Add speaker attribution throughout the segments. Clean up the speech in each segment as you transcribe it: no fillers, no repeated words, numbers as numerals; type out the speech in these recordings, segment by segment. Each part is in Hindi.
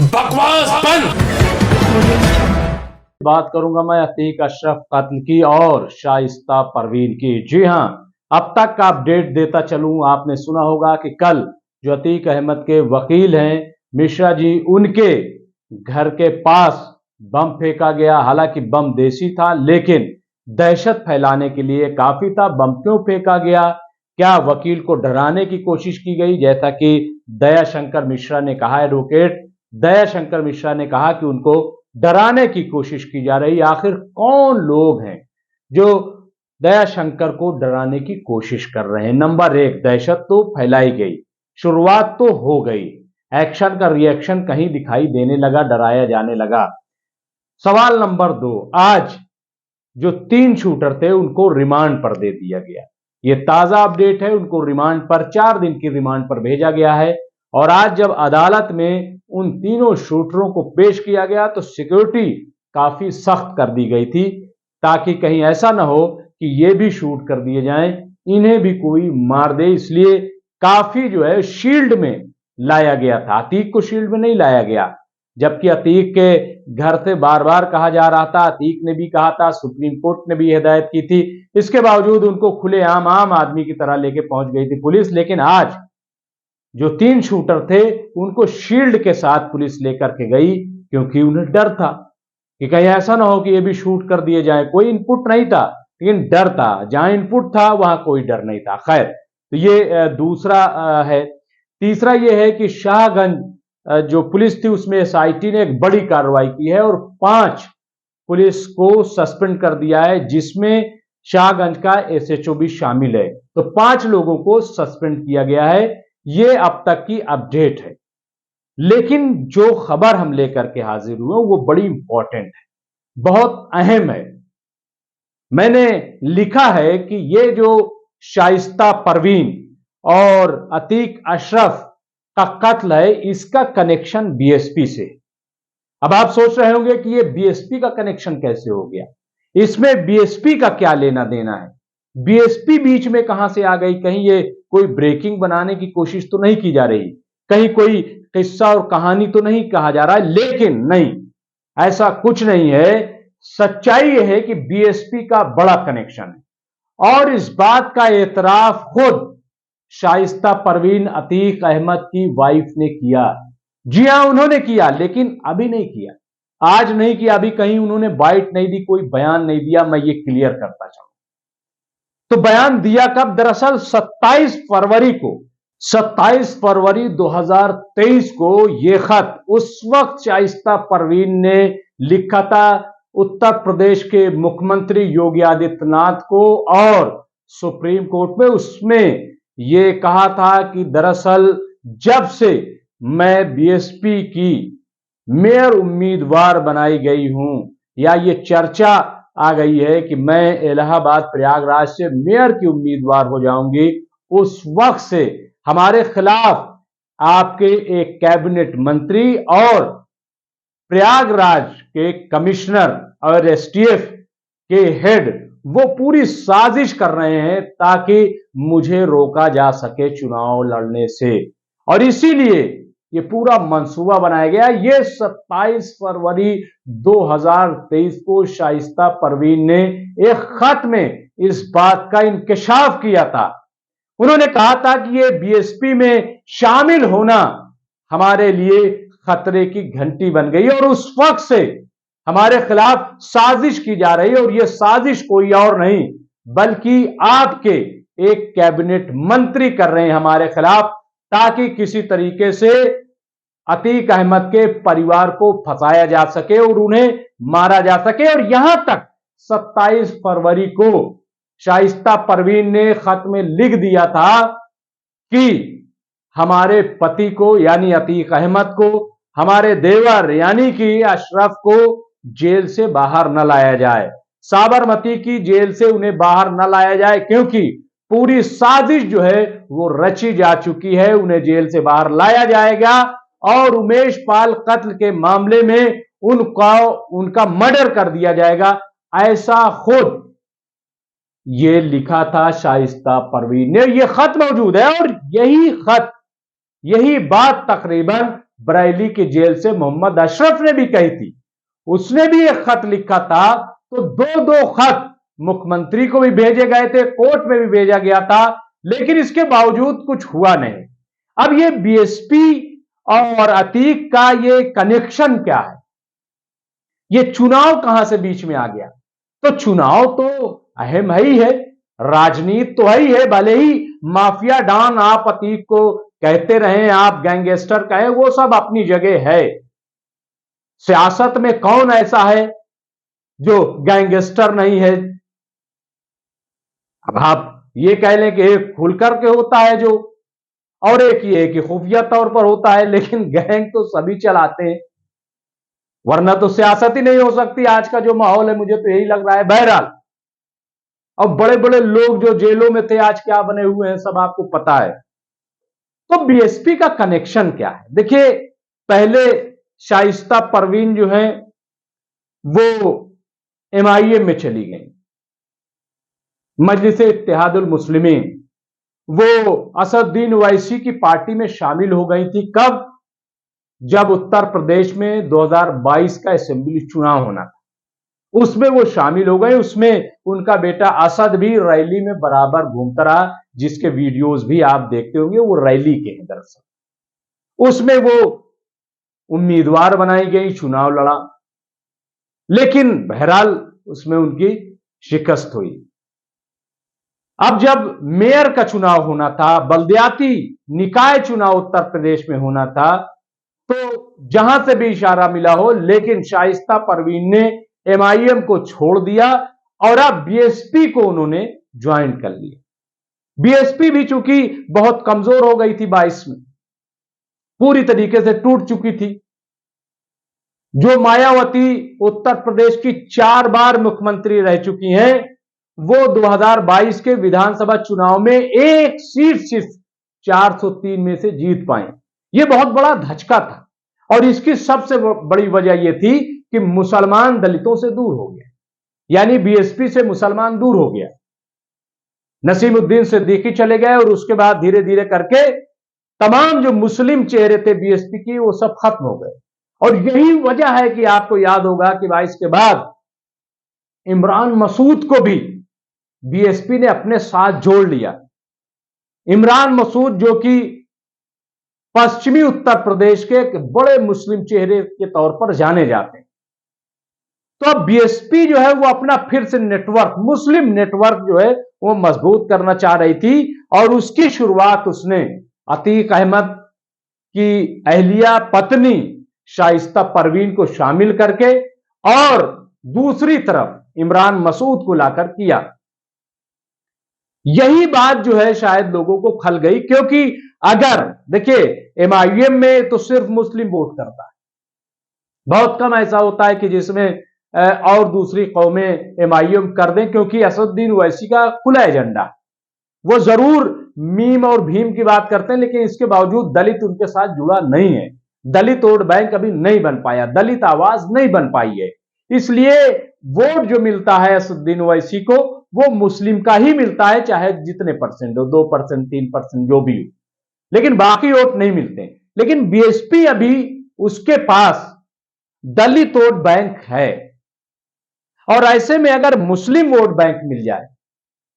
Speaker 1: बकवास बंद।
Speaker 2: बात करूंगा मैं अतीक अशरफ कत्ल की और शाइस्ता परवीन की। जी हां, अब तक का अपडेट देता चलूं। आपने सुना होगा कि कल जो अतीक अहमद के वकील हैं मिश्रा जी, उनके घर के पास बम फेंका गया। हालांकि बम देसी था, लेकिन दहशत फैलाने के लिए काफी था। बम क्यों फेंका गया? क्या वकील को डराने की कोशिश की गई? जैसा कि दयाशंकर मिश्रा ने कहा, एडवोकेट दयाशंकर मिश्रा ने कहा कि उनको डराने की कोशिश की जा रही। आखिर कौन लोग हैं जो दयाशंकर को डराने की कोशिश कर रहे हैं? नंबर एक, दहशत तो फैलाई गई, शुरुआत तो हो गई, एक्शन का रिएक्शन कहीं दिखाई देने लगा, डराया जाने लगा। सवाल नंबर दो, आज जो 3 शूटर थे उनको रिमांड पर दे दिया गया। यह ताजा अपडेट है। उनको रिमांड पर 4 दिन की रिमांड पर भेजा गया है और आज जब अदालत में उन तीनों शूटरों को पेश किया गया तो सिक्योरिटी काफी सख्त कर दी गई थी, ताकि कहीं ऐसा ना हो कि ये भी शूट कर दिए जाएं, इन्हें भी कोई मार दे। इसलिए काफी जो है शील्ड में लाया गया था। अतीक को शील्ड में नहीं लाया गया, जबकि अतीक के घर से बार बार कहा जा रहा था, अतीक ने भी कहा था, सुप्रीम कोर्ट ने भी हिदायत की थी। इसके बावजूद उनको खुलेआम आम आदमी की तरह लेके पहुंच गई थी पुलिस। लेकिन आज जो 3 शूटर थे उनको शील्ड के साथ पुलिस लेकर के गई, क्योंकि उन्हें डर था कि कहीं ऐसा ना हो कि ये भी शूट कर दिए जाए। कोई इनपुट नहीं था, लेकिन डर था। जहां इनपुट था वहां कोई डर नहीं था। खैर, तो ये दूसरा है। तीसरा ये है कि शाहगंज जो पुलिस थी उसमें एसआईटी ने एक बड़ी कार्रवाई की है और 5 पुलिस को सस्पेंड कर दिया है, जिसमें शाहगंज का एसएचओ भी शामिल है। तो 5 लोगों को सस्पेंड किया गया है। ये अब तक की अपडेट है। लेकिन जो खबर हम लेकर के हाजिर हुए वो बड़ी इंपॉर्टेंट है, बहुत अहम है। मैंने लिखा है कि ये जो शाइस्ता परवीन और अतीक अशरफ का कत्ल है, इसका कनेक्शन बीएसपी से। अब आप सोच रहे होंगे कि ये बीएसपी का कनेक्शन कैसे हो गया, इसमें बीएसपी का क्या लेना देना है, बीएसपी बीच में कहां से आ गई? कहीं ये कोई ब्रेकिंग बनाने की कोशिश तो नहीं की जा रही, कहीं कोई किस्सा और कहानी तो नहीं कहा जा रहा है? लेकिन नहीं, ऐसा कुछ नहीं है। सच्चाई यह है कि बीएसपी का बड़ा कनेक्शन है और इस बात का एतराफ खुद शाइस्ता परवीन अतीक अहमद की वाइफ ने किया। जी हां, उन्होंने किया, लेकिन अभी नहीं किया, आज नहीं किया, अभी कहीं उन्होंने बाइट नहीं दी, कोई बयान नहीं दिया। मैं ये क्लियर करता चाहूं तो बयान दिया कब? दरअसल 27 फरवरी 2023 को यह खत उस वक्त शाइस्ता परवीन ने लिखा था उत्तर प्रदेश के मुख्यमंत्री योगी आदित्यनाथ को और सुप्रीम कोर्ट में। उसमें यह कहा था कि दरअसल जब से मैं बीएसपी की मेयर उम्मीदवार बनाई गई हूं, या ये चर्चा आ गई है कि मैं इलाहाबाद प्रयागराज से मेयर की उम्मीदवार हो जाऊंगी, उस वक्त से हमारे खिलाफ आपके एक कैबिनेट मंत्री और प्रयागराज के कमिश्नर और एसटीएफ के हेड वो पूरी साजिश कर रहे हैं ताकि मुझे रोका जा सके चुनाव लड़ने से। और इसीलिए ये पूरा मंसूबा बनाया गया। ये 27 फरवरी 2023 को शाइस्ता परवीन ने एक खत में इस बात का इंकशाफ किया था। उन्होंने कहा था कि ये बीएसपी में शामिल होना हमारे लिए खतरे की घंटी बन गई और उस वक्त से हमारे खिलाफ साजिश की जा रही है। और यह साजिश कोई और नहीं बल्कि आपके एक कैबिनेट मंत्री कर रहे हैं हमारे खिलाफ, ताकि किसी तरीके से अतीक अहमद के परिवार को फंसाया जा सके और उन्हें मारा जा सके। और यहां तक 27 फरवरी को शाइस्ता परवीन ने खत में लिख दिया था कि हमारे पति को यानी अतीक अहमद को, हमारे देवर यानी कि अशरफ को जेल से बाहर न लाया जाए, साबरमती की जेल से उन्हें बाहर न लाया जाए, क्योंकि पूरी साजिश जो है वो रची जा चुकी है। उन्हें जेल से बाहर लाया जाएगा और उमेश पाल कत्ल के मामले में उनका मर्डर कर दिया जाएगा, ऐसा खुद ये लिखा था शाइस्ता परवीन ने। यह खत मौजूद है और यही बात तकरीबन बरेली की जेल से मोहम्मद अशरफ ने भी कही थी। उसने भी एक खत लिखा था, तो दो दो खत मुख्यमंत्री को भी भेजे गए थे, कोर्ट में भी भेजा गया था, लेकिन इसके बावजूद कुछ हुआ नहीं। अब ये बीएसपी और अतीक का ये कनेक्शन क्या है? ये चुनाव कहां से बीच में आ गया? तो चुनाव तो अहम ही है, राजनीति तो ही है। भले ही माफिया डॉन आप अतीक को कहते रहे, आप गैंगस्टर कहें, वो सब अपनी जगह है। सियासत में कौन ऐसा है जो गैंगस्टर नहीं है? अब आप ये कह लें कि एक खुल करके होता है जो, और एक ये कि खुफिया तौर पर होता है, लेकिन गैंग तो सभी चलाते हैं, वरना तो सियासत ही नहीं हो सकती। आज का जो माहौल है, मुझे तो यही लग रहा है। बहरहाल, अब बड़े बड़े लोग जो जेलों में थे आज क्या बने हुए हैं, सब आपको पता है। तो बीएसपी का कनेक्शन क्या है? देखिए, पहले शाइस्ता परवीन जो है वो एमआईएम में चली गई, मजलिस-ए-इत्तेहादुल मुस्लिमीन, वो असदुद्दीन ओवैसी की पार्टी में शामिल हो गई थी। कब? जब उत्तर प्रदेश में 2022 का असेंबली चुनाव होना था, उसमें वो शामिल हो गए। उसमें उनका बेटा असद भी रैली में बराबर घूमता रहा, जिसके वीडियोस भी आप देखते होंगे, वो रैली के हैं दरअसल। उसमें वो उम्मीदवार बनाई गई, चुनाव लड़ा, लेकिन बहरहाल उसमें उनकी शिकस्त हुई। अब जब मेयर का चुनाव होना था, बल्दियाती निकाय चुनाव उत्तर प्रदेश में होना था, तो जहां से भी इशारा मिला हो, लेकिन शाइस्ता परवीन ने एमआईएम को छोड़ दिया और अब बीएसपी को उन्होंने ज्वाइन कर लिया। बीएसपी भी चूंकि बहुत कमजोर हो गई थी 22 में, पूरी तरीके से टूट चुकी थी। जो मायावती उत्तर प्रदेश की 4 बार मुख्यमंत्री रह चुकी हैं, वो 2022 के विधानसभा चुनाव में एक सीट सिर्फ 403 में से जीत पाए। यह बहुत बड़ा धचका था, और इसकी सबसे बड़ी वजह यह थी कि मुसलमान दलितों से दूर हो गया, यानी बीएसपी से मुसलमान दूर हो गया। नसीमुद्दीन सिद्दीकी चले गए, और उसके बाद धीरे धीरे करके तमाम जो मुस्लिम चेहरे थे बीएसपी की, वो सब खत्म हो गए। और यही वजह है कि आपको याद होगा कि 22 के बाद इमरान मसूद को भी बीएसपी ने अपने साथ जोड़ लिया। इमरान मसूद जो कि पश्चिमी उत्तर प्रदेश के एक बड़े मुस्लिम चेहरे के तौर पर जाने जाते हैं। तो अब बीएसपी जो है वो अपना फिर से नेटवर्क, मुस्लिम नेटवर्क जो है वो मजबूत करना चाह रही थी, और उसकी शुरुआत उसने अतीक अहमद की अहलिया पत्नी शाइस्ता परवीन को शामिल करके और दूसरी तरफ इमरान मसूद को लाकर किया। यही बात जो है शायद लोगों को खल गई, क्योंकि अगर देखिए एमआईएम में तो सिर्फ मुस्लिम वोट करता है, बहुत कम ऐसा होता है कि जिसमें और दूसरी कौमें एमआईएम कर दें, क्योंकि असदुद्दीन ओवैसी का खुला एजेंडा, वो जरूर मीम और भीम की बात करते हैं, लेकिन इसके बावजूद दलित उनके साथ जुड़ा नहीं है। दलित वोट बैंक अभी नहीं बन पाया, दलित आवाज नहीं बन पाई है, इसलिए वोट जो मिलता है असदुद्दीन ओवैसी को, वो मुस्लिम का ही मिलता है, चाहे जितने परसेंट हो, 2%, 3%, जो भी हो, लेकिन बाकी वोट नहीं मिलते। लेकिन बीएसपी अभी उसके पास दलित वोट बैंक है, और ऐसे में अगर मुस्लिम वोट बैंक मिल जाए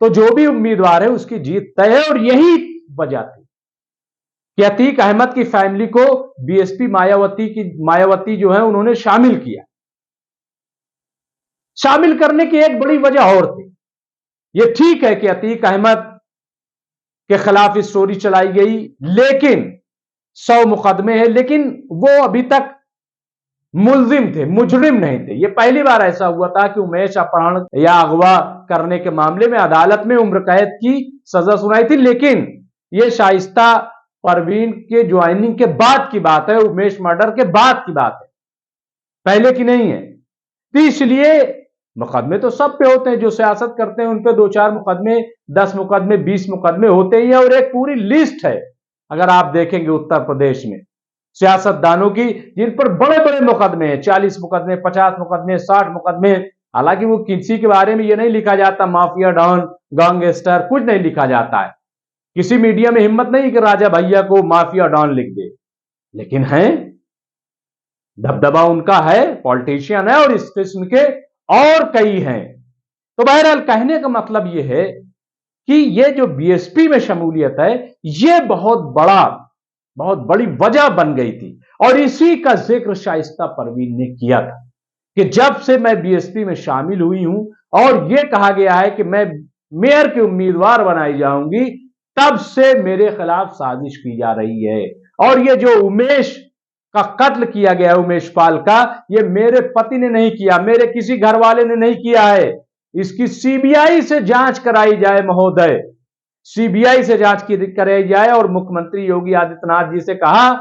Speaker 2: तो जो भी उम्मीदवार है उसकी जीत तय है। और यही वजह थी कि अतीक अहमद की फैमिली को बीएसपी मायावती जो है उन्होंने शामिल किया। शामिल करने की एक बड़ी वजह और थी। यह ठीक है कि अतीक अहमद के खिलाफ स्टोरी चलाई गई, लेकिन 100 मुकदमे हैं, लेकिन वो अभी तक मुल्जिम थे, मुजरिम नहीं थे। यह पहली बार ऐसा हुआ था कि उमेश अपहरण या अगवा करने के मामले में अदालत में उम्र कैद की सजा सुनाई थी, लेकिन यह शाइस्ता परवीन के ज्वाइनिंग के बाद की बात है, उमेश मर्डर के बाद की बात है, पहले की नहीं है। तो इसलिए मुकदमे तो सब पे होते हैं, जो सियासत करते हैं उन पे 2-4 मुकदमे, 10 मुकदमे, 20 मुकदमे होते ही हैं, और एक पूरी लिस्ट है अगर आप देखेंगे उत्तर प्रदेश में सियासतदानों की, जिन पर बड़े बड़े मुकदमे हैं, 40 मुकदमे, 50 मुकदमे, 60 मुकदमे। हालांकि वो किसी के बारे में ये नहीं लिखा जाता माफिया डॉन, गैंगस्टर, कुछ नहीं लिखा जाता है। किसी मीडिया में हिम्मत नहीं कि राजा भैया को माफिया डॉन लिख दे, लेकिन हैं दबदबा उनका है, पॉलिटिशियन है, और इस किस्म के और कई हैं। तो बहरहाल कहने का मतलब यह है कि ये जो बीएसपी में शमूलियत है, ये बहुत बड़ी वजह बन गई थी। और इसी का जिक्र शाइस्ता परवीन ने किया था कि जब से मैं बीएसपी में शामिल हुई हूं और यह कहा गया है कि मैं मेयर के उम्मीदवार बनाई जाऊंगी, तब से मेरे खिलाफ साजिश की जा रही है। और ये जो उमेश का कत्ल किया गया है, उमेश पाल का, ये मेरे पति ने नहीं किया, मेरे किसी घर वाले ने नहीं किया है। इसकी सीबीआई से जांच कराई जाए महोदय, सीबीआई से जांच कराई जाए। और मुख्यमंत्री योगी आदित्यनाथ जी से कहा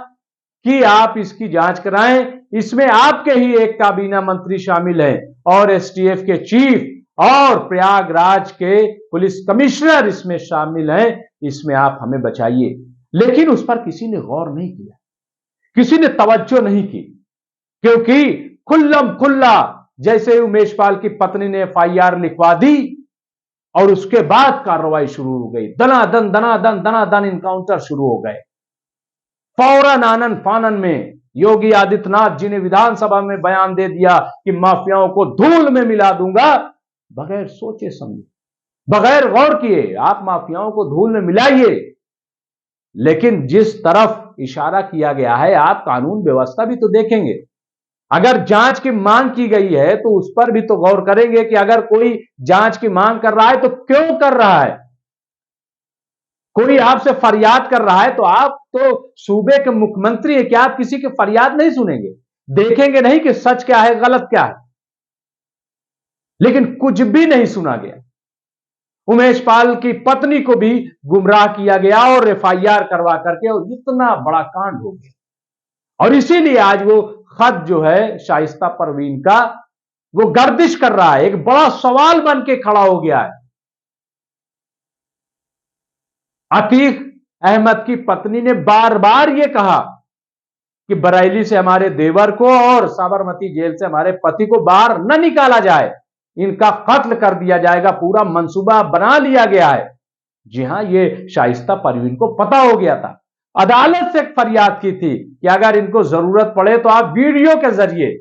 Speaker 2: कि आप इसकी जांच कराएं। इसमें आपके ही एक काबीना मंत्री शामिल हैं और एसटीएफ के चीफ और प्रयागराज के पुलिस कमिश्नर इसमें शामिल हैं। इसमें आप हमें बचाइए। लेकिन उस पर किसी ने गौर नहीं किया, किसी ने तवज्जो नहीं की, क्योंकि खुल्लम खुल्ला जैसे उमेश पाल की पत्नी ने एफआईआर लिखवा दी और उसके बाद कार्रवाई शुरू हो गई, दनादन इनकाउंटर शुरू हो गए। फौरन आनन फानन में योगी आदित्यनाथ जी ने विधानसभा में बयान दे दिया कि माफियाओं को धूल में मिला दूंगा। बगैर सोचे समझे, बगैर गौर किए आप माफियाओं को धूल में मिलाइए। लेकिन जिस तरफ इशारा किया गया है, आप कानून व्यवस्था भी तो देखेंगे। अगर जांच की मांग की गई है तो उस पर भी तो गौर करेंगे कि अगर कोई जांच की मांग कर रहा है तो क्यों कर रहा है। कोई आपसे फरियाद कर रहा है तो आप तो सूबे के मुख्यमंत्री है, क्या आप किसी की फरियाद नहीं सुनेंगे? देखेंगे नहीं कि सच क्या है, गलत क्या है? लेकिन कुछ भी नहीं सुना गया। उमेश पाल की पत्नी को भी गुमराह किया गया और एफआईआर करवा करके, और इतना बड़ा कांड हो गया। और इसीलिए आज वो खत जो है शाइस्ता परवीन का, वो गर्दिश कर रहा है, एक बड़ा सवाल बन के खड़ा हो गया है। अतीक अहमद की पत्नी ने बार बार यह कहा कि बरेली से हमारे देवर को और साबरमती जेल से हमारे पति को बाहर न निकाला जाए, इनका कत्ल कर दिया जाएगा, पूरा मंसूबा बना लिया गया है। जी हां, ये शाइस्ता परवीन को पता हो गया था। अदालत से फरियाद की थी कि अगर इनको जरूरत पड़े तो आप वीडियो के जरिए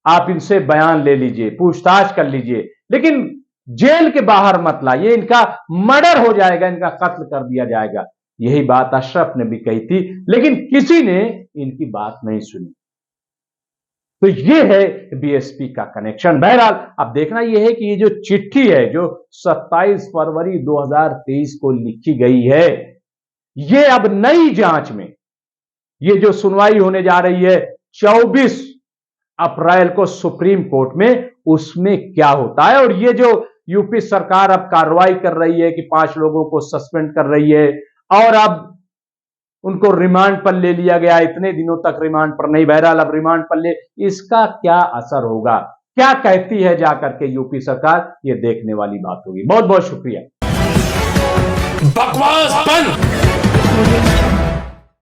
Speaker 2: आप इनसे बयान ले लीजिए, पूछताछ कर लीजिए, लेकिन जेल के बाहर मत लाइए, इनका मर्डर हो जाएगा, इनका कत्ल कर दिया जाएगा। यही बात अशरफ ने भी कही थी, लेकिन किसी ने इनकी बात नहीं सुनी। तो यह है बीएसपी का कनेक्शन। बहरहाल अब देखना यह है कि ये जो चिट्ठी है जो 27 फरवरी 2023 को लिखी गई है, ये अब नई जांच में, ये जो सुनवाई होने जा रही है 24 अप्रैल को सुप्रीम कोर्ट में, उसमें क्या होता है। और ये जो यूपी सरकार अब कार्रवाई कर रही है कि 5 लोगों को सस्पेंड कर रही है और अब उनको रिमांड पर ले लिया गया, इतने दिनों तक रिमांड पर नहीं, बहरहाल अब रिमांड पर ले, इसका क्या असर होगा, क्या कहती है जाकर के यूपी सरकार, ये देखने वाली बात होगी। बहुत बहुत शुक्रिया।
Speaker 1: बकवास बंद।